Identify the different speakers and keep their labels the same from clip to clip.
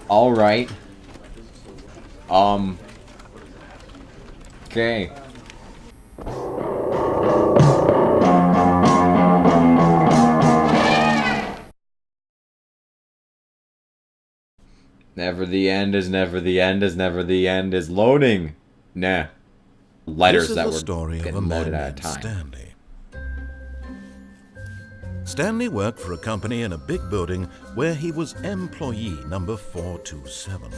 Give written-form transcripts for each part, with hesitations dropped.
Speaker 1: Alright. Okay. Never the end is never the end is never the end is loading. Nah. Letters that were
Speaker 2: story of a
Speaker 1: getting
Speaker 2: man
Speaker 1: loaded at a
Speaker 2: named
Speaker 1: time.
Speaker 2: Stanley. Stanley worked for a company in a big building where he was employee number 427.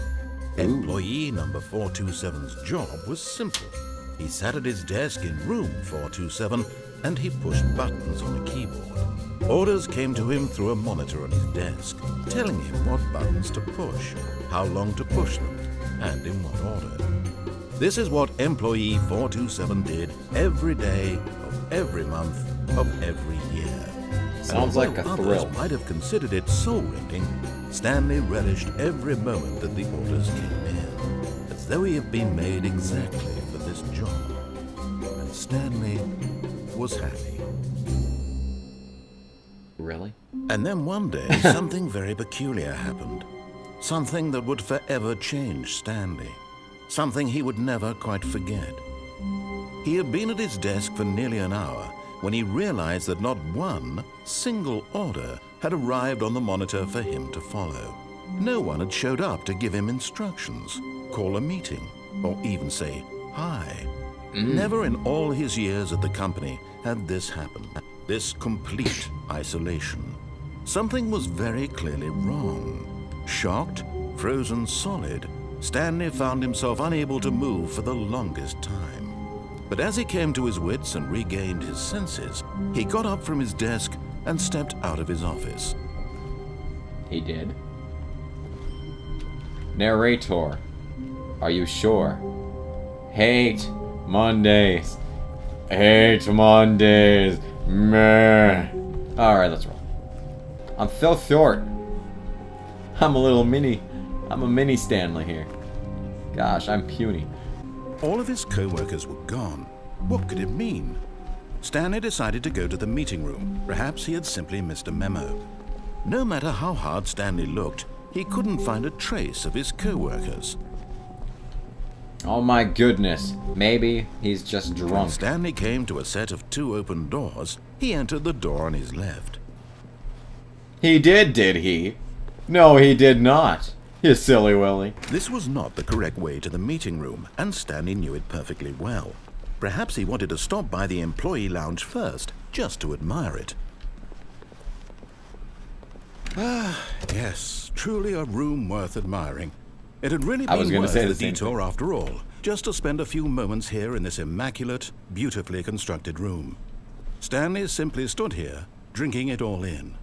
Speaker 2: Employee number 427's job was simple. He sat at his desk in room 427 and he pushed buttons on a keyboard. Orders came to him through a monitor on his desk, telling him what buttons to push, how long to push them, and in what order. This is what employee 427 did every day of every month of every year.
Speaker 1: Sounds like a thrill.
Speaker 2: Others might have considered it soul-rending, Stanley relished every moment that the orders came in, as though he had been made exactly for this job. And Stanley was happy.
Speaker 1: Really?
Speaker 2: And then one day, something very peculiar happened. Something that would forever change Stanley. Something he would never quite forget. He had been at his desk for nearly an hour when he realized that not one single order had arrived on the monitor for him to follow. No one had showed up to give him instructions, call a meeting, or even say hi. Never in all his years at the company had this happened. This complete isolation. Something was very clearly wrong. Shocked, frozen solid, Stanley found himself unable to move for the longest time. But as he came to his wits and regained his senses, he got up from his desk and stepped out of his office.
Speaker 1: He did. Narrator. Are you sure? Hate Mondays. Hate Mondays. Meh. Alright, let's roll. I'm so short. I'm a mini Stanley here. Gosh, I'm puny.
Speaker 2: All of his co-workers were gone. What could it mean? Stanley decided to go to the meeting room. Perhaps he had simply missed a memo. No matter how hard Stanley looked, he couldn't find a trace of his co-workers.
Speaker 1: Oh my goodness. Maybe he's just
Speaker 2: When
Speaker 1: drunk.
Speaker 2: Stanley came to a set of 2 open doors, he entered the door on his left.
Speaker 1: He did he? No, he did not. You silly Willy.
Speaker 2: This was not the correct way to the meeting room, and Stanley knew it perfectly well. Perhaps he wanted to stop by the employee lounge first, just to admire it. Ah, yes, truly a room worth admiring. It had really been worth the detour after all, just to spend a few moments here in this immaculate, beautifully constructed room. Stanley simply stood here, drinking it all in.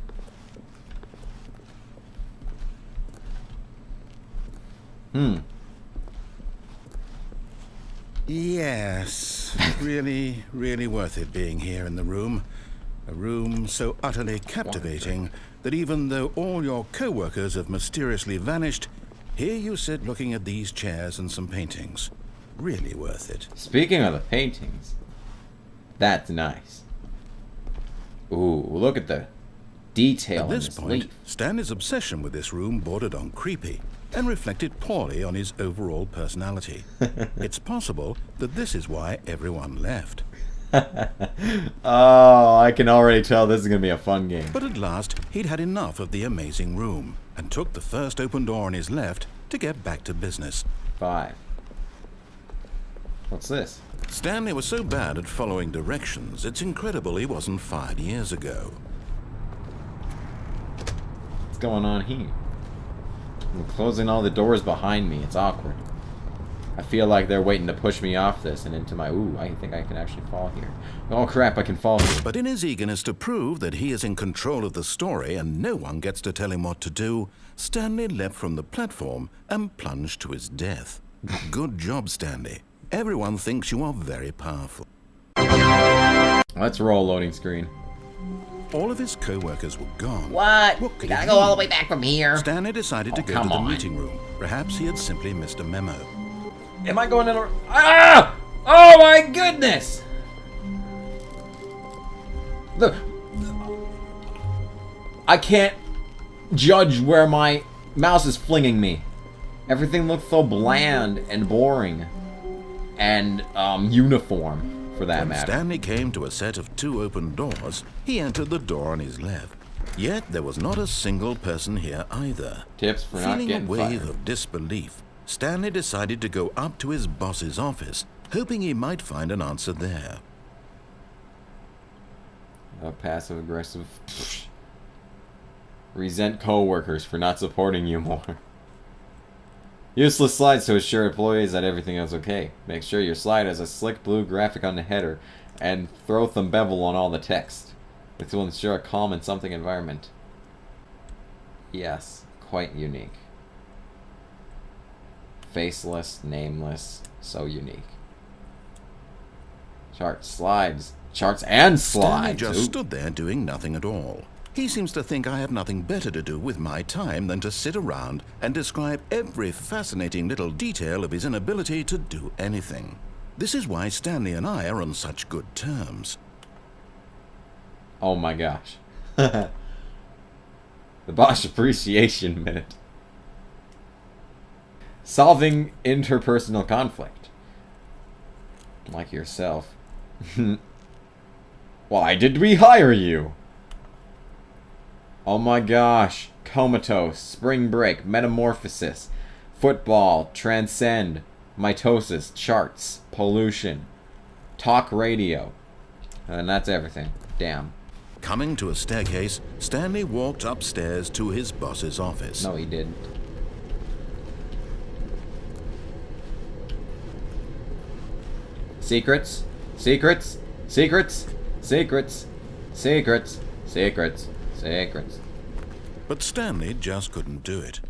Speaker 2: Yes, really, really worth it being here in the room. A room so utterly captivating that even though all your co-workers have mysteriously vanished, here you sit looking at these chairs and some paintings. Really worth it.
Speaker 1: Speaking of the paintings, that's nice. Ooh, look at the detail
Speaker 2: At this
Speaker 1: in this
Speaker 2: point,
Speaker 1: leaf.
Speaker 2: Stanley's obsession with this room bordered on creepy and reflected poorly on his overall personality. It's possible that this is why everyone left.
Speaker 1: Oh, I can already tell this is going to be a fun game.
Speaker 2: But at last, he'd had enough of the amazing room and took the first open door on his left to get back to business.
Speaker 1: 5. What's this?
Speaker 2: Stanley was so bad at following directions, it's incredible he wasn't fired years ago.
Speaker 1: What's going on here? I'm closing all the doors behind me. It's awkward. I feel like they're waiting to push me off this and into my... Ooh, I think I can actually fall here. Oh crap, I can fall here.
Speaker 2: But in his eagerness to prove that he is in control of the story and no one gets to tell him what to do, Stanley leapt from the platform and plunged to his death. Good job, Stanley. Everyone thinks you are very powerful.
Speaker 1: Let's roll loading screen.
Speaker 2: All of his co-workers were gone.
Speaker 3: What?
Speaker 2: What
Speaker 3: We
Speaker 2: could
Speaker 3: gotta
Speaker 2: it
Speaker 3: go all
Speaker 2: mean?
Speaker 3: the way back from here.
Speaker 2: Stanley decided to go to
Speaker 1: come
Speaker 2: the
Speaker 1: on.
Speaker 2: meeting room. Perhaps he had simply missed a memo.
Speaker 1: Am I going in a... Ah! Oh my goodness! Look. I can't judge where my mouse is flinging me. Everything looked so bland and boring. And, uniform, for that
Speaker 2: When
Speaker 1: matter.
Speaker 2: Stanley came to a set of 2 open doors, he entered the door on his left. Yet there was not a single person here either.
Speaker 1: Tips for not
Speaker 2: Feeling a
Speaker 1: getting
Speaker 2: wave
Speaker 1: fired.
Speaker 2: of disbelief, Stanley decided to go up to his boss's office, hoping he might find an answer there.
Speaker 1: Passive aggressive. Resent co-workers for not supporting you more. Useless slides to assure employees that everything is okay. Make sure your slide has a slick blue graphic on the header and throw some bevel on all the text. This will ensure a calm and something environment. Yes, quite unique. Faceless, nameless, so unique. Charts, slides, charts and
Speaker 2: Stanley
Speaker 1: slides.
Speaker 2: just
Speaker 1: Ooh.
Speaker 2: stood there doing nothing at all. He seems to think I have nothing better to do with my time than to sit around and describe every fascinating little detail of his inability to do anything. This is why Stanley and I are on such good terms.
Speaker 1: Oh my gosh. The Bosch Appreciation Minute. Solving interpersonal conflict. Like yourself. Why did we hire you? Oh my gosh. Comatose, spring break, metamorphosis, football, transcend, mitosis, charts, pollution, talk radio. And that's everything. Damn.
Speaker 2: Coming to a staircase, Stanley walked upstairs to his boss's office.
Speaker 1: No, he didn't. Secrets, secrets, secrets, secrets, secrets, secrets, secrets.
Speaker 2: But Stanley just couldn't do it.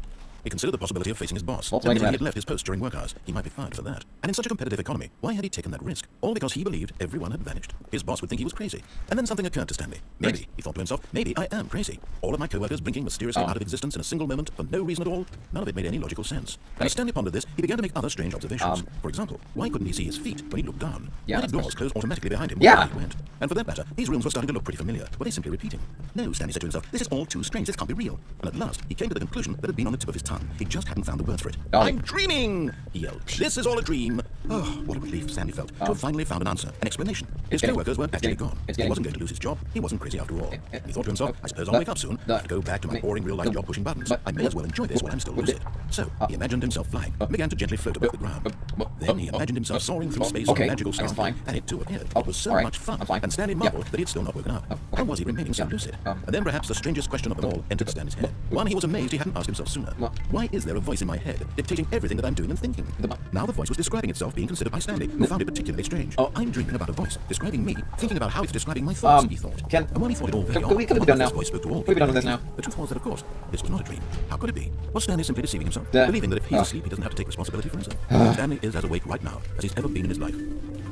Speaker 2: He considered the possibility of facing his boss.
Speaker 1: What's
Speaker 2: And
Speaker 1: wrong
Speaker 2: if he
Speaker 1: with
Speaker 2: had left his post during work hours, he might be fired for that. And in such a competitive economy, why had he taken that risk? All because he believed everyone had vanished. His boss would think he was crazy. And then something occurred to Stanley. Maybe, he thought to himself, maybe I am crazy. All of my co-workers blinking mysteriously out of existence in a single moment for no reason at all. None of it made any logical sense. And as Stanley pondered this, he began to make other strange observations. For example, why couldn't he see his feet when he looked down?
Speaker 1: Yeah,
Speaker 2: Why did
Speaker 1: that's
Speaker 2: doors
Speaker 1: right.
Speaker 2: close automatically behind him
Speaker 1: Yeah.
Speaker 2: wherever he went? And for that matter, these rooms were starting to look pretty familiar. Were they simply repeating? No, Stanley said to himself, this is all too strange. This can't be real. And at last, he came to the conclusion that had been on the tip of his tongue. He just hadn't found the words for it.
Speaker 1: Oh.
Speaker 2: I'm dreaming! He yelled. This is all a dream. Oh, what a relief Stanley felt to have finally found an answer, an explanation. His
Speaker 1: getting-
Speaker 2: co-workers weren't
Speaker 1: it's
Speaker 2: actually
Speaker 1: getting-
Speaker 2: gone.
Speaker 1: it's
Speaker 2: He
Speaker 1: getting-
Speaker 2: wasn't going to lose his job. He wasn't crazy after all. He thought to himself, I suppose I'll
Speaker 1: the-
Speaker 2: wake up soon.
Speaker 1: the-
Speaker 2: I have to go back to my boring real-life job pushing buttons. I may as well enjoy this while I'm still lucid. So, he imagined himself flying, began to gently float above the ground. Then he imagined himself soaring through space on a
Speaker 1: okay,
Speaker 2: magical
Speaker 1: that's
Speaker 2: star.
Speaker 1: fine.
Speaker 2: And it too appeared.
Speaker 1: Oh,
Speaker 2: It was so
Speaker 1: all right,
Speaker 2: much fun.
Speaker 1: I'm fine.
Speaker 2: And Stanley marveled that he had still not woken up.
Speaker 1: okay.
Speaker 2: How was he remaining so lucid? And then perhaps the strangest question of them all entered Stanley's head. One he was amazed he hadn't asked himself sooner. Why is there a voice in my head dictating everything that I'm doing and thinking? Now the voice was describing itself being considered by Stanley, who found it particularly strange. I'm dreaming about a voice describing me, thinking about how it's describing my thoughts, he thought.
Speaker 1: Can-
Speaker 2: And while he thought it all very
Speaker 1: can
Speaker 2: odd,
Speaker 1: we be
Speaker 2: one
Speaker 1: done
Speaker 2: this
Speaker 1: now?
Speaker 2: voice spoke to all.
Speaker 1: Can we be done with this now?
Speaker 2: The truth was that, of course, this was not a dream. How could it be? Was Stanley simply deceiving himself,
Speaker 1: The-
Speaker 2: believing that if he's asleep, he doesn't have to take responsibility for himself? Stanley is as awake right now as he's ever been in his life.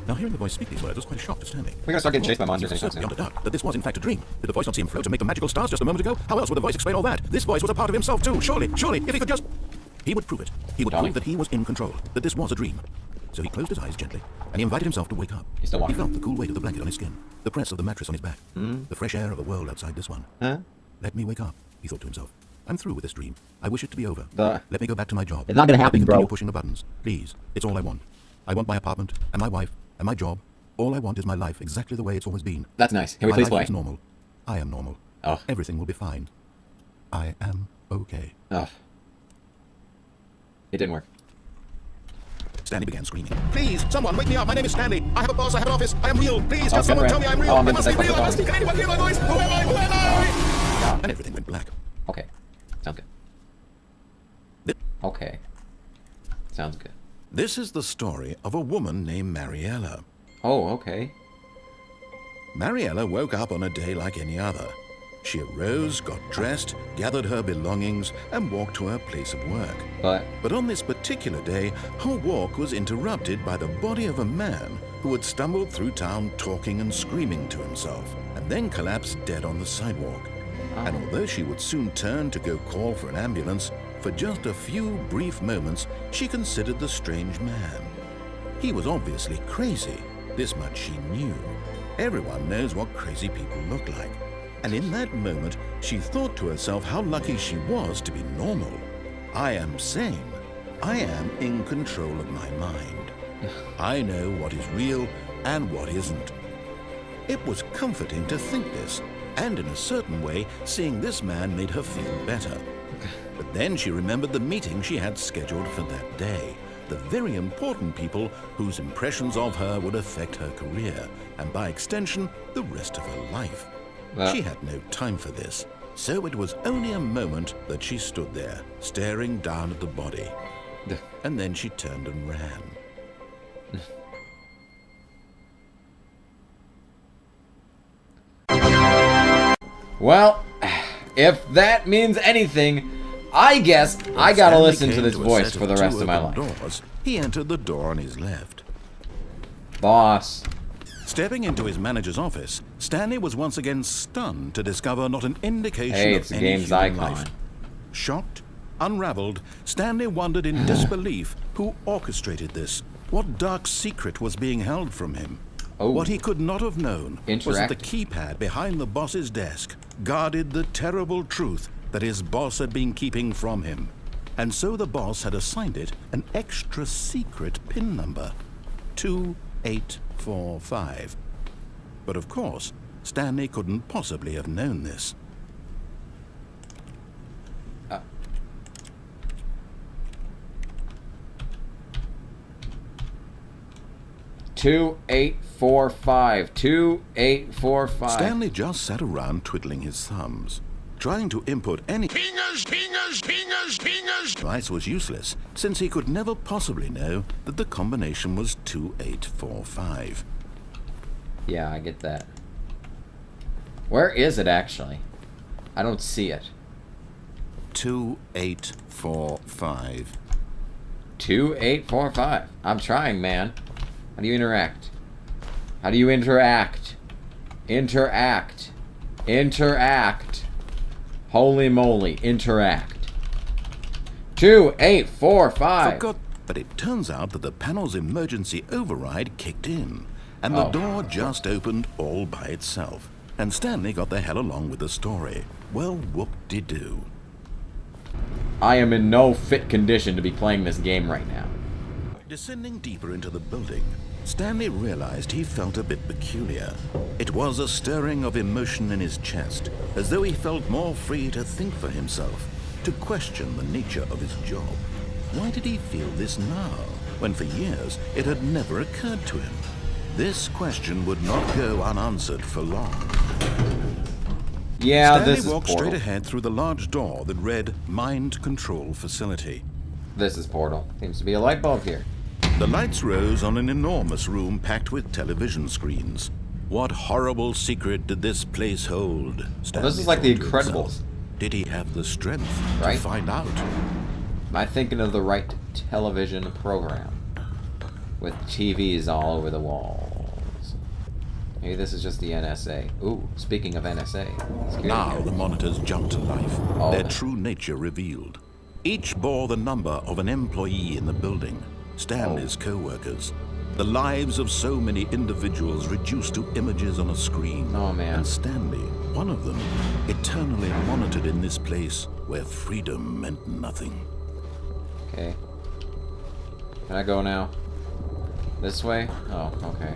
Speaker 2: Now, hearing the voice speak these words was quite a shock to Stanley.
Speaker 1: We're gonna start getting chased by monsters
Speaker 2: He was
Speaker 1: anytime
Speaker 2: certain
Speaker 1: soon.
Speaker 2: beyond a doubt that this was in fact a dream. Did the voice not see him float and make the magical stars just a moment ago? How else would the voice explain all that? This voice was a part of himself too. Surely, if he could just... He would prove it. He would
Speaker 1: Darling?
Speaker 2: prove that he was in control, that this was a dream. So he closed his eyes gently, and he invited himself to wake up.
Speaker 1: He's still
Speaker 2: He
Speaker 1: walking.
Speaker 2: felt the cool weight of the blanket on his skin, the press of the mattress on his back, the fresh air of a world outside this one.
Speaker 1: Huh?
Speaker 2: Let me wake up, he thought to himself. I'm through with this dream. I wish it to be over.
Speaker 1: The-
Speaker 2: Let me go back to my job.
Speaker 3: It's not gonna
Speaker 2: Let me
Speaker 3: happen,
Speaker 2: continue
Speaker 3: bro.
Speaker 2: pushing the buttons. Please. It's all I want. I want my apartment, and my wife, and my job. All I want is my life exactly the way it's always been.
Speaker 1: That's nice. Can we
Speaker 2: My
Speaker 1: please
Speaker 2: life
Speaker 1: play?
Speaker 2: is normal. I am normal.
Speaker 1: Oh.
Speaker 2: Everything will be fine. I am okay.
Speaker 1: Oh. It didn't work.
Speaker 2: Stanley began screaming. Please, someone wake me up. My name is Stanley. I have a boss. I have an office. I am real. Please,
Speaker 1: Oh,
Speaker 2: just someone
Speaker 1: get
Speaker 2: tell me
Speaker 1: ready.
Speaker 2: I'm real.
Speaker 1: Oh, I'm
Speaker 2: I
Speaker 1: in
Speaker 2: must
Speaker 1: the
Speaker 2: be real. I
Speaker 1: second
Speaker 2: must be. Can anyone hear my voice? Who am I? Who am I? And everything went black.
Speaker 1: Okay. Sounds good.
Speaker 2: Th-
Speaker 1: Okay. Sounds good.
Speaker 2: This is the story of a woman named Mariella.
Speaker 1: Oh, okay.
Speaker 2: Mariella woke up on a day like any other. She arose, got dressed, gathered her belongings, and walked to her place of work.
Speaker 1: But
Speaker 2: on this particular day, her walk was interrupted by the body of a man who had stumbled through town talking and screaming to himself, and then collapsed dead on the sidewalk. And although she would soon turn to go call for an ambulance, for just a few brief moments, she considered the strange man. He was obviously crazy. This much she knew. Everyone knows what crazy people look like. And in that moment, she thought to herself how lucky she was to be normal. I am sane. I am in control of my mind. I know what is real and what isn't. It was comforting to think this, and in a certain way, seeing this man made her feel better. But then she remembered the meeting she had scheduled for that day, the very important people whose impressions of her would affect her career, and by extension, the rest of her life. She had no time for this, so it was only a moment that she stood there, staring down at the body. And then she turned and ran.
Speaker 1: Well, if that means anything, I guess I gotta listen to this voice for the rest of my life.
Speaker 2: Doors, he entered the door on his left.
Speaker 1: Boss.
Speaker 2: Stepping into his manager's office, Stanley was once again stunned to discover not an indication
Speaker 1: It's
Speaker 2: of
Speaker 1: the
Speaker 2: any
Speaker 1: game's
Speaker 2: human
Speaker 1: icon.
Speaker 2: life. Shocked, unraveled, Stanley wondered in disbelief who orchestrated this, what dark secret was being held from him.
Speaker 1: Oh.
Speaker 2: What he could not have known was that the
Speaker 1: Interactive.
Speaker 2: keypad behind the boss's desk guarded the terrible truth that his boss had been keeping from him. And so the boss had assigned it an extra secret PIN number, 2845. But of course, Stanley couldn't possibly have known this.
Speaker 1: 2845. 2845.
Speaker 2: Stanley just sat around twiddling his thumbs. Trying to input any pingers device was useless, since he could never possibly know that the combination was 2845.
Speaker 1: Yeah, I get that. Where is it actually? I don't see it.
Speaker 2: 2845.
Speaker 1: 2845. I'm trying, man. How do you interact? How do you interact? Interact. Interact. Holy moly. Interact. 2845.
Speaker 2: Forgot, but it turns out that the panel's emergency override kicked in, and the door just opened all by itself. And Stanley got the hell along with the story. Well, whoop-de-doo.
Speaker 1: I am in no fit condition to be playing this game right now.
Speaker 2: Descending deeper into the building, Stanley realized he felt a bit peculiar. It was a stirring of emotion in his chest, as though he felt more free to think for himself, to question the nature of his job. Why did he feel this now, when for years it had never occurred to him? This question would not go unanswered for long.
Speaker 1: Yeah,
Speaker 2: Stanley
Speaker 1: this is
Speaker 2: walked
Speaker 1: Portal.
Speaker 2: straight ahead through the large door that read Mind Control Facility.
Speaker 1: This is Portal. Seems to be a light bulb here.
Speaker 2: The lights rose on an enormous room packed with television screens. What horrible secret did this place hold? Stanley
Speaker 1: this is like The
Speaker 2: thought to
Speaker 1: Incredibles.
Speaker 2: himself. Did he have the strength
Speaker 1: Right.
Speaker 2: to find out?
Speaker 1: Am I thinking of the right television program? With TVs all over the walls. Maybe this is just the NSA. Ooh, speaking of NSA.
Speaker 2: Now the monitors jumped to life,
Speaker 1: Oh.
Speaker 2: their true nature revealed. Each bore the number of an employee in the building, Stanley's co-workers. The lives of so many individuals reduced to images on a screen.
Speaker 1: Oh, man.
Speaker 2: And Stanley, one of them, eternally monitored in this place where freedom meant nothing.
Speaker 1: Okay. Can I go now? This way? Oh, okay.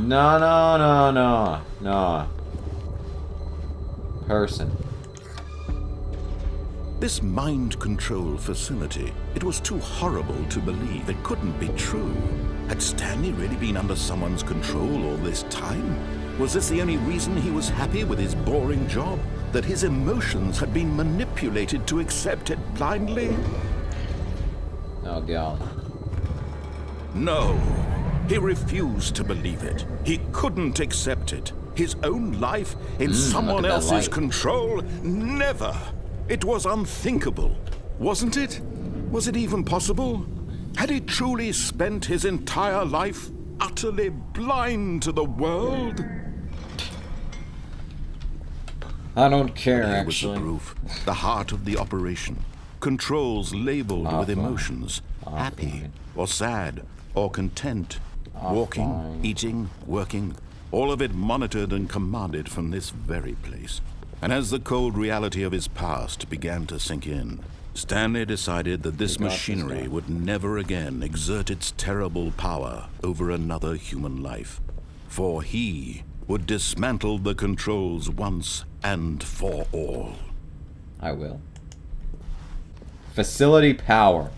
Speaker 1: No, no, no, no. No. Person.
Speaker 2: This mind control facility, it was too horrible to believe. It couldn't be true. Had Stanley really been under someone's control all this time? Was this the only reason he was happy with his boring job? That his emotions had been manipulated to accept it blindly?
Speaker 1: Oh, golly.
Speaker 2: No. He refused to believe it. He couldn't accept it. His own life in someone
Speaker 1: look at that
Speaker 2: else's
Speaker 1: light.
Speaker 2: control? Never. It was unthinkable, wasn't it? Was it even possible? Had he truly spent his entire life utterly blind to the world?
Speaker 1: I don't care,
Speaker 2: Here was the
Speaker 1: actually.
Speaker 2: proof, the heart of the operation. Controls labeled with
Speaker 1: Awful.
Speaker 2: emotions, happy or sad or content, walking,
Speaker 1: fine.
Speaker 2: eating, working, all of it monitored and commanded from this very place. And as the cold reality of his past began to sink in, Stanley decided that this
Speaker 1: We got this
Speaker 2: machinery
Speaker 1: guy.
Speaker 2: would never again exert its terrible power over another human life, for he would dismantle the controls once and for all.
Speaker 1: I will. Facility power.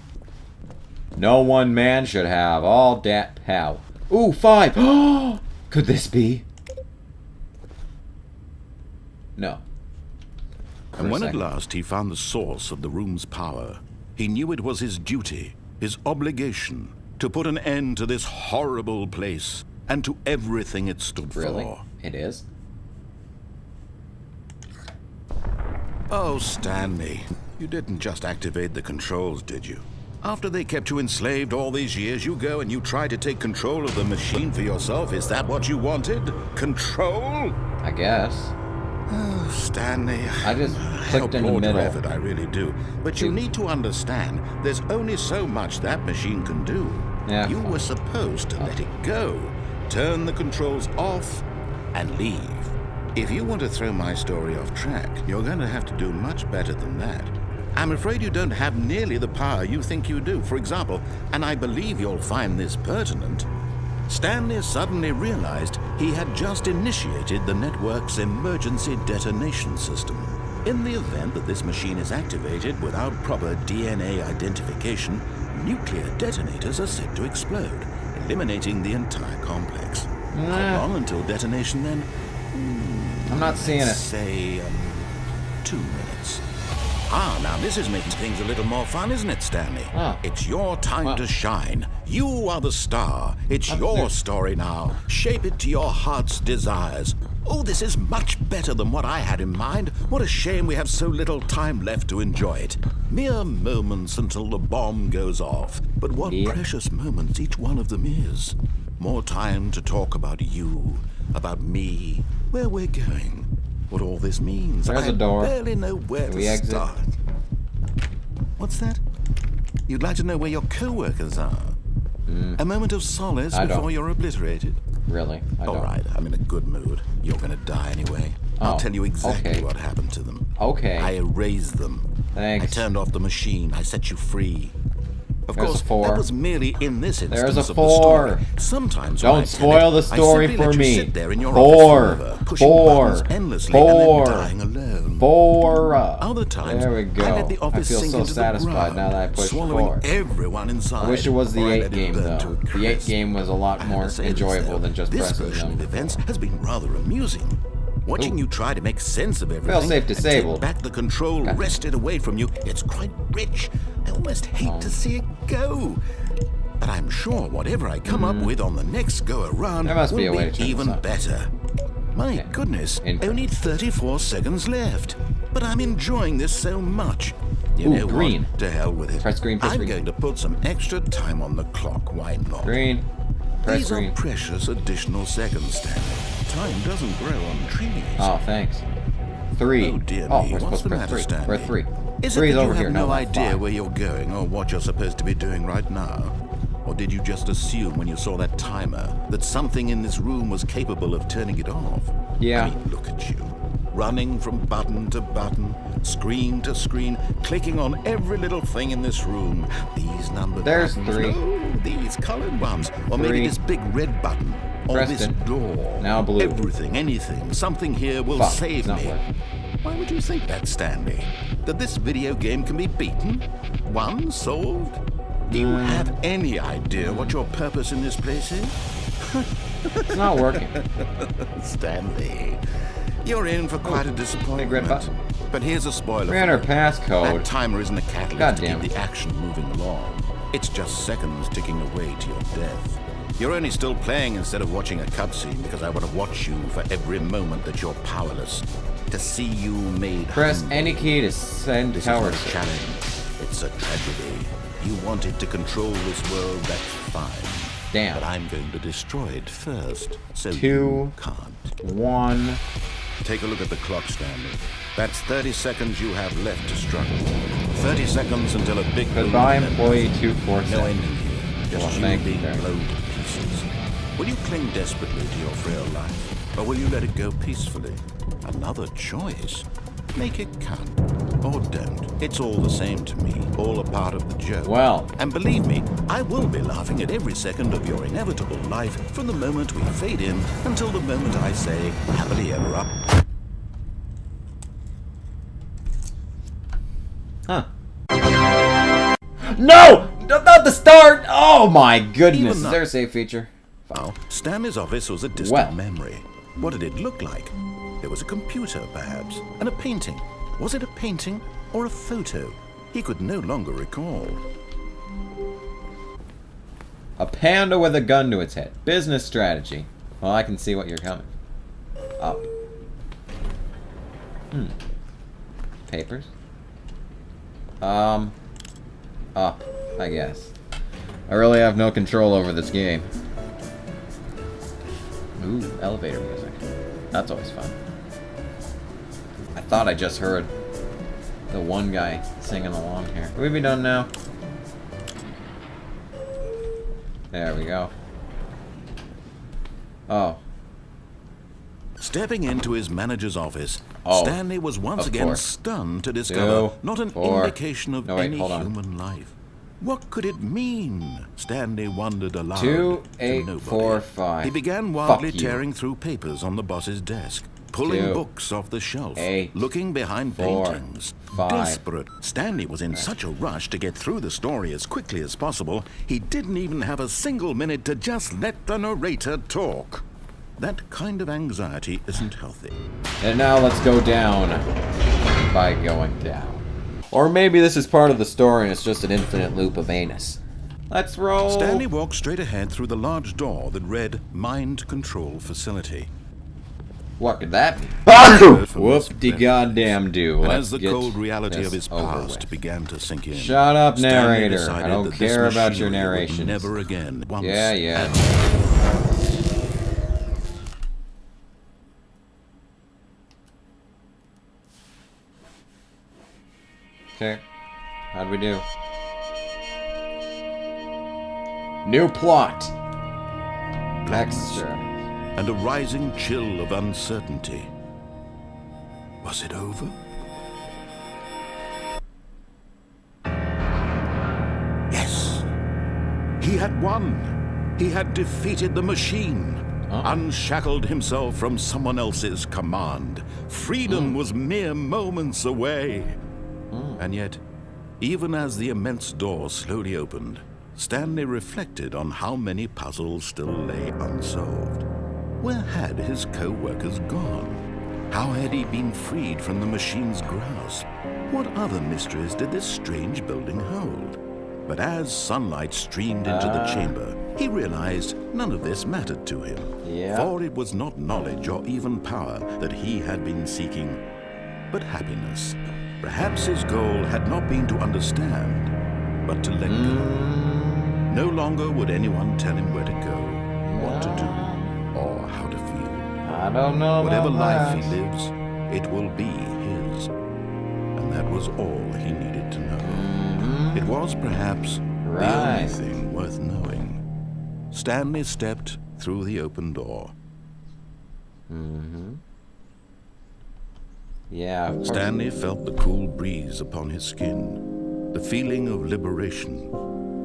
Speaker 1: No one man should have all that power. Ooh, 5! Could this be? No. For
Speaker 2: And
Speaker 1: a
Speaker 2: when at
Speaker 1: second.
Speaker 2: last he found the source of the room's power, he knew it was his duty, his obligation, to put an end to this horrible place and to everything it stood
Speaker 1: Really?
Speaker 2: for.
Speaker 1: It is?
Speaker 2: Oh, Stanley, you didn't just activate the controls, did you? After they kept you enslaved all these years, you go and you try to take control of the machine for yourself. Is that what you wanted? Control?
Speaker 1: I guess.
Speaker 2: Oh, Stanley.
Speaker 1: I just clicked in the
Speaker 2: applaud your
Speaker 1: middle.
Speaker 2: effort, I really do. But you
Speaker 1: Dude.
Speaker 2: need to understand, there's only so much that machine can do.
Speaker 1: Yeah,
Speaker 2: You
Speaker 1: fine.
Speaker 2: were supposed to let it go, turn the controls off, and leave. If you want to throw my story off track, you're going to have to do much better than that. I'm afraid you don't have nearly the power you think you do. For example, and I believe you'll find this pertinent, Stanley suddenly realized he had just initiated the network's emergency detonation system. In the event that this machine is activated without proper DNA identification, nuclear detonators are set to explode, eliminating the entire complex. How long until detonation then?
Speaker 1: I'm not seeing it.
Speaker 2: Say, 2 minutes. Now this is making things a little more fun, isn't it, Stanley?
Speaker 1: Ah.
Speaker 2: It's your time
Speaker 1: Wow.
Speaker 2: to shine. You are the star. It's your story now. Shape it to your heart's desires. Oh, this is much better than what I had in mind. What a shame we have so little time left to enjoy it. Mere moments until the bomb goes off. But what
Speaker 1: Yeah.
Speaker 2: precious moments each one of them is. More time to talk about you, about me, where we're going, what all this means.
Speaker 1: There's
Speaker 2: I
Speaker 1: a door.
Speaker 2: barely know where
Speaker 1: Can
Speaker 2: to
Speaker 1: we exit?
Speaker 2: start. What's that? You'd like to know where your co-workers are? A moment of solace
Speaker 1: I don't.
Speaker 2: before you're obliterated?
Speaker 1: Really? I
Speaker 2: All
Speaker 1: don't.
Speaker 2: right, I'm in a good mood. You're gonna die anyway. I'll
Speaker 1: Oh,
Speaker 2: tell you exactly
Speaker 1: okay.
Speaker 2: what happened to them.
Speaker 1: Okay.
Speaker 2: I erased them.
Speaker 1: Thanks.
Speaker 2: I turned off the machine. I set you free. Of
Speaker 1: There's a
Speaker 2: course,
Speaker 1: 4.
Speaker 2: that was merely in this instance
Speaker 1: There's a
Speaker 2: of the
Speaker 1: 4.
Speaker 2: story. Sometimes when I
Speaker 1: Don't
Speaker 2: tell
Speaker 1: spoil
Speaker 2: it,
Speaker 1: the story
Speaker 2: I simply
Speaker 1: for
Speaker 2: let you
Speaker 1: me.
Speaker 2: sit there in your
Speaker 1: 4.
Speaker 2: office forever, pushing
Speaker 1: 4.
Speaker 2: buttons endlessly
Speaker 1: 4.
Speaker 2: and then dying alone.
Speaker 1: 4.
Speaker 2: Other times,
Speaker 1: There we go.
Speaker 2: I let the office
Speaker 1: feel
Speaker 2: sink
Speaker 1: so
Speaker 2: into
Speaker 1: satisfied
Speaker 2: the ground,
Speaker 1: now that I pushed
Speaker 2: swallowing
Speaker 1: 4.
Speaker 2: everyone inside.
Speaker 1: I wish it was the
Speaker 2: or I
Speaker 1: 8
Speaker 2: let it
Speaker 1: game,
Speaker 2: burn to
Speaker 1: though.
Speaker 2: a
Speaker 1: The 8
Speaker 2: crisp.
Speaker 1: game was a lot
Speaker 2: I have
Speaker 1: more
Speaker 2: to say this,
Speaker 1: enjoyable
Speaker 2: though,
Speaker 1: than just
Speaker 2: this
Speaker 1: pressing
Speaker 2: version
Speaker 1: them.
Speaker 2: of events has been rather amusing. Watching
Speaker 1: Ooh.
Speaker 2: you try to make sense of everything
Speaker 1: safe
Speaker 2: and
Speaker 1: disabled.
Speaker 2: take back the control
Speaker 1: Okay.
Speaker 2: wrested away from you, it's quite rich. I almost hate to see it go. But I'm sure whatever I come up with on the next go-around
Speaker 1: There must
Speaker 2: will
Speaker 1: be a way to turn
Speaker 2: even
Speaker 1: this up.
Speaker 2: better. My
Speaker 1: Okay.
Speaker 2: goodness,
Speaker 1: Input.
Speaker 2: only 34 seconds left. But I'm enjoying this so much. You
Speaker 1: Ooh,
Speaker 2: know
Speaker 1: green.
Speaker 2: what? To hell with it.
Speaker 1: Press green, press
Speaker 2: I'm
Speaker 1: green.
Speaker 2: going to put some extra time on the clock. Why not?
Speaker 1: Green. Press
Speaker 2: These
Speaker 1: green.
Speaker 2: are precious additional seconds, Stanley. Time doesn't grow on trees.
Speaker 1: Oh, thanks. 3.
Speaker 2: Oh, dear
Speaker 1: Oh,
Speaker 2: me.
Speaker 1: we're
Speaker 2: What's
Speaker 1: supposed
Speaker 2: the
Speaker 1: to press
Speaker 2: matter,
Speaker 1: 3.
Speaker 2: Stanley?
Speaker 1: We're 3.
Speaker 2: Is it
Speaker 1: 3's
Speaker 2: that you
Speaker 1: over
Speaker 2: have
Speaker 1: here.
Speaker 2: no
Speaker 1: not
Speaker 2: idea
Speaker 1: 5.
Speaker 2: where you're going or what you're supposed to be doing right now? Or did you just assume when you saw that timer that something in this room was capable of turning it off?
Speaker 1: Yeah.
Speaker 2: I mean, look at you. Running from button to button, screen to screen, clicking on every little thing in this room. These numbered
Speaker 1: There's
Speaker 2: buttons.
Speaker 1: 3.
Speaker 2: No, these colored ones. Or maybe
Speaker 1: 3.
Speaker 2: this big red button. Or
Speaker 1: Pressed
Speaker 2: this
Speaker 1: it.
Speaker 2: door.
Speaker 1: Now blue.
Speaker 2: Everything, anything, something here will
Speaker 1: Fuck,
Speaker 2: save
Speaker 1: it's not
Speaker 2: me.
Speaker 1: working.
Speaker 2: Why would you think that, Stanley? That this video game can be beaten? Won? Solved? Do you have any idea what your purpose in this place is?
Speaker 1: It's not working.
Speaker 2: Stanley, you're in for quite a disappointment.
Speaker 1: red button.
Speaker 2: But here's a spoiler. for
Speaker 1: Ran our
Speaker 2: you.
Speaker 1: passcode.
Speaker 2: That timer isn't a catalyst
Speaker 1: God
Speaker 2: to
Speaker 1: damn
Speaker 2: keep
Speaker 1: it.
Speaker 2: the action moving along. It's just seconds ticking away to your death. You're only still playing instead of watching a cutscene because I want to watch you for every moment that you're powerless. To see you made
Speaker 1: Press
Speaker 2: humble.
Speaker 1: any key to send
Speaker 2: This
Speaker 1: tower.
Speaker 2: is not a challenge. It's a tragedy. You wanted to control this world, that's fine.
Speaker 1: Damn.
Speaker 2: But I'm going to destroy it first, so
Speaker 1: 2.
Speaker 2: you can't.
Speaker 1: 1.
Speaker 2: Take a look at the clock, Stanley. That's 30 seconds you have left to struggle. 30 seconds until a big
Speaker 1: Goodbye,
Speaker 2: balloon
Speaker 1: employee
Speaker 2: No
Speaker 1: 247.
Speaker 2: ending here. Just
Speaker 1: Well,
Speaker 2: you
Speaker 1: thank you
Speaker 2: being
Speaker 1: very
Speaker 2: blown to pieces. Will you cling desperately to your frail life, or will you let it go peacefully? Another choice. Make it count. or don't. It's all the same to me, all a part of the joke.
Speaker 1: Well.
Speaker 2: And believe me, I will be laughing at every second of your inevitable life from the moment we fade in until the moment I say, happily ever up.
Speaker 1: Huh. No! Not the start! Oh my goodness. Is there a save feature?
Speaker 2: Now, Stanley's office was a distant memory. What did it look like? There was a computer, perhaps, and a painting. Was it a painting or a photo? He could no longer recall.
Speaker 1: A panda with a gun to its head. Business strategy. Well, I can see what you're coming. Up. Papers? Up, I guess. I really have no control over this game. Ooh, elevator music. That's always fun. I thought I just heard the one guy singing along here. Can we be done now? There we go. Oh.
Speaker 2: Stepping into his manager's office,
Speaker 1: Oh,
Speaker 2: Stanley was once again
Speaker 1: course.
Speaker 2: stunned to discover not an indication of any
Speaker 1: hold on.
Speaker 2: human life. What could it mean? Stanley wondered aloud.
Speaker 1: 2845.
Speaker 2: He began wildly tearing through papers on the boss's desk, pulling books off the shelf, looking behind paintings. Desperate. Stanley was in such a rush to get through the story as quickly as possible, he didn't even have a single minute to just let the narrator talk. That kind of anxiety isn't healthy.
Speaker 1: And now let's go down by going down. Or maybe this is part of the story and it's just an infinite loop of anus. Let's roll.
Speaker 2: Stanley walked straight ahead through the large door that read Mind Control Facility.
Speaker 1: What could that be? Whoop-de-goddamn do.
Speaker 2: And as the cold reality of his past began to sink in,
Speaker 1: shut up, narrator. I don't care about your narrations.
Speaker 2: Never again.
Speaker 1: Yeah. Okay. How'd we do? New plot. Extra.
Speaker 2: And a rising chill of uncertainty. Was it over? Yes. He had won. He had defeated the machine. Unshackled himself from someone else's command. Freedom was mere moments away. And yet, even as the immense door slowly opened, Stanley reflected on how many puzzles still lay unsolved. Where had his co-workers gone? How had he been freed from the machine's grasp? What other mysteries did this strange building hold? But as sunlight streamed into the chamber, he realized none of this mattered to him. For it was not knowledge or even power that he had been seeking, but happiness. Perhaps his goal had not been to understand, but to let go. No longer would anyone tell him where to go, what to do, or how to feel.
Speaker 1: I don't know.
Speaker 2: Whatever life he lives, it will be his. And that was all he needed to know. It was perhaps the only thing worth knowing. Stanley stepped through the open door.
Speaker 1: Yeah.
Speaker 2: Stanley felt the cool breeze upon his skin, the feeling of liberation,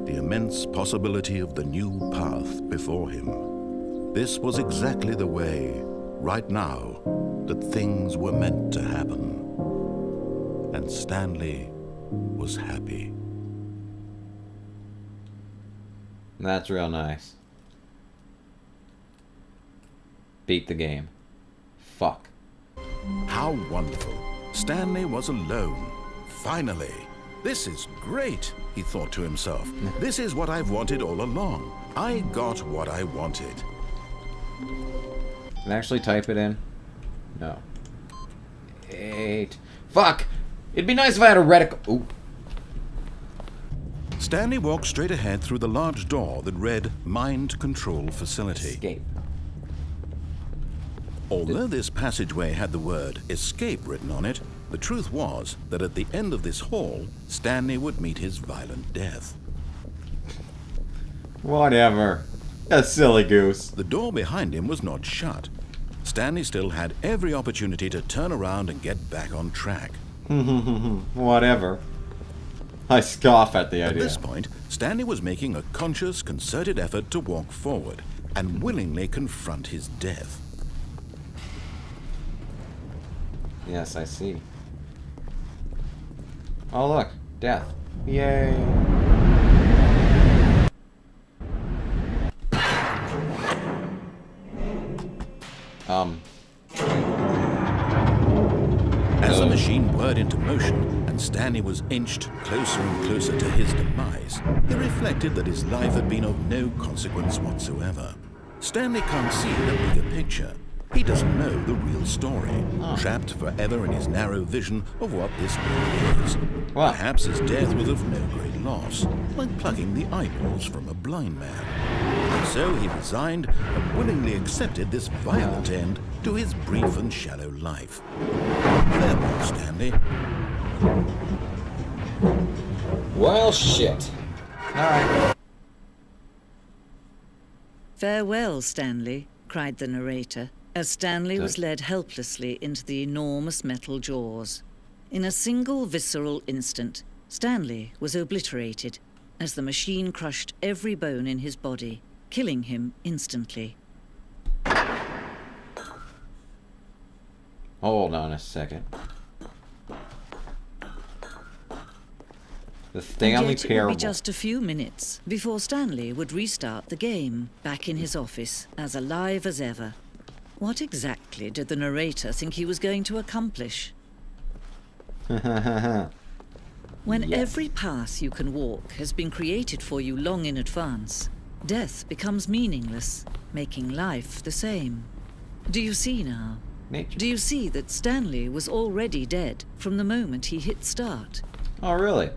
Speaker 2: the immense possibility of the new path before him. This was exactly the way, right now, that things were meant to happen. And Stanley was happy.
Speaker 1: That's real nice. Beat the game. Fuck.
Speaker 2: How wonderful. Stanley was alone. Finally. This is great, he thought to himself. This is what I've wanted all along. I got what I wanted.
Speaker 1: Can I actually type it in? No. 8. Fuck! It'd be nice if I had a reticle. Ooh.
Speaker 2: Stanley walked straight ahead through the large door that read Mind Control Facility.
Speaker 1: Escape.
Speaker 2: Although this passageway had the word escape written on it, the truth was that at the end of this hall, Stanley would meet his violent death.
Speaker 1: Whatever. A silly goose.
Speaker 2: The door behind him was not shut. Stanley still had every opportunity to turn around and get back on track.
Speaker 1: Whatever. I scoff at the
Speaker 2: At
Speaker 1: idea.
Speaker 2: this point, Stanley was making a conscious, concerted effort to walk forward and willingly confront his death.
Speaker 1: Yes, I see. Oh look, death. Yay.
Speaker 2: As the machine whirred into motion and Stanley was inched closer and closer to his demise, he reflected that his life had been of no consequence whatsoever. Stanley can't see the bigger picture. He doesn't know the real story, trapped forever in his narrow vision of what this world is.
Speaker 1: Wow.
Speaker 2: Perhaps his death was of no great loss, like plucking the eyeballs from a blind man. And so he resigned and willingly accepted this violent end to his brief and shallow life. Farewell, Stanley.
Speaker 3: Well, shit.
Speaker 1: Alright.
Speaker 4: "Farewell, Stanley," cried the narrator, as Stanley was led helplessly into the enormous metal jaws. In a single visceral instant, Stanley was obliterated as the machine crushed every bone in his body, killing him instantly.
Speaker 1: Hold on a second. The Stanley
Speaker 4: Yet it would
Speaker 1: Parable.
Speaker 4: be just a few minutes before Stanley would restart the game, back in his office, as alive as ever. What exactly did the narrator think he was going to accomplish? When
Speaker 1: Yes.
Speaker 4: every path you can walk has been created for you long in advance, death becomes meaningless, making life the same. Do you see now?
Speaker 1: Nature.
Speaker 4: Do you see that Stanley was already dead from the moment he hit start?
Speaker 1: Oh, really?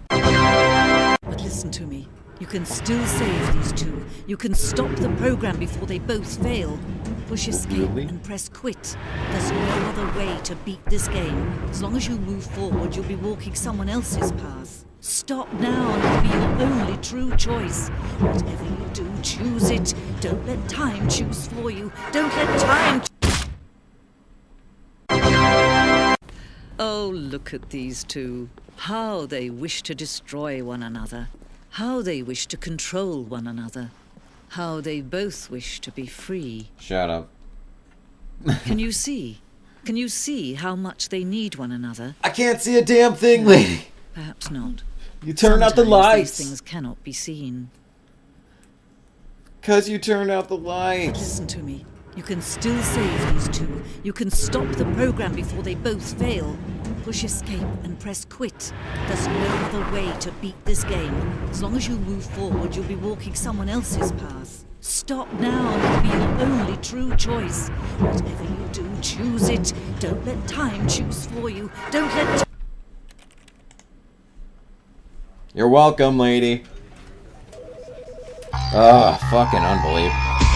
Speaker 4: But listen to me. You can still save these two. You can stop the program before they both fail. Push escape
Speaker 1: Really?
Speaker 4: and press quit. There's no other way to beat this game. As long as you move forward, you'll be walking someone else's path. Stop now and it'll be your only true choice. Whatever you do, choose it. Don't let time choose for you. Don't let time... Oh, look at these two. How they wish to destroy one another. How they wish to control one another. How they both wish to be free.
Speaker 1: Shut up.
Speaker 4: Can you see? Can you see how much they need one another?
Speaker 1: I can't see a damn thing, lady.
Speaker 4: Perhaps not.
Speaker 1: You turned out the
Speaker 4: Sometimes
Speaker 1: lights.
Speaker 4: These things cannot be seen.
Speaker 1: Cause you turned out the lights.
Speaker 4: Listen to me. You can still save these two. You can stop the program before they both fail. Push escape and press quit. There's no other way to beat this game. As long as you move forward, you'll be walking someone else's path. Stop now and it'll be your only true choice. Whatever you do, choose it. Don't let time choose for you. Don't let...
Speaker 1: You're welcome, lady. Ah, fucking unbelievable.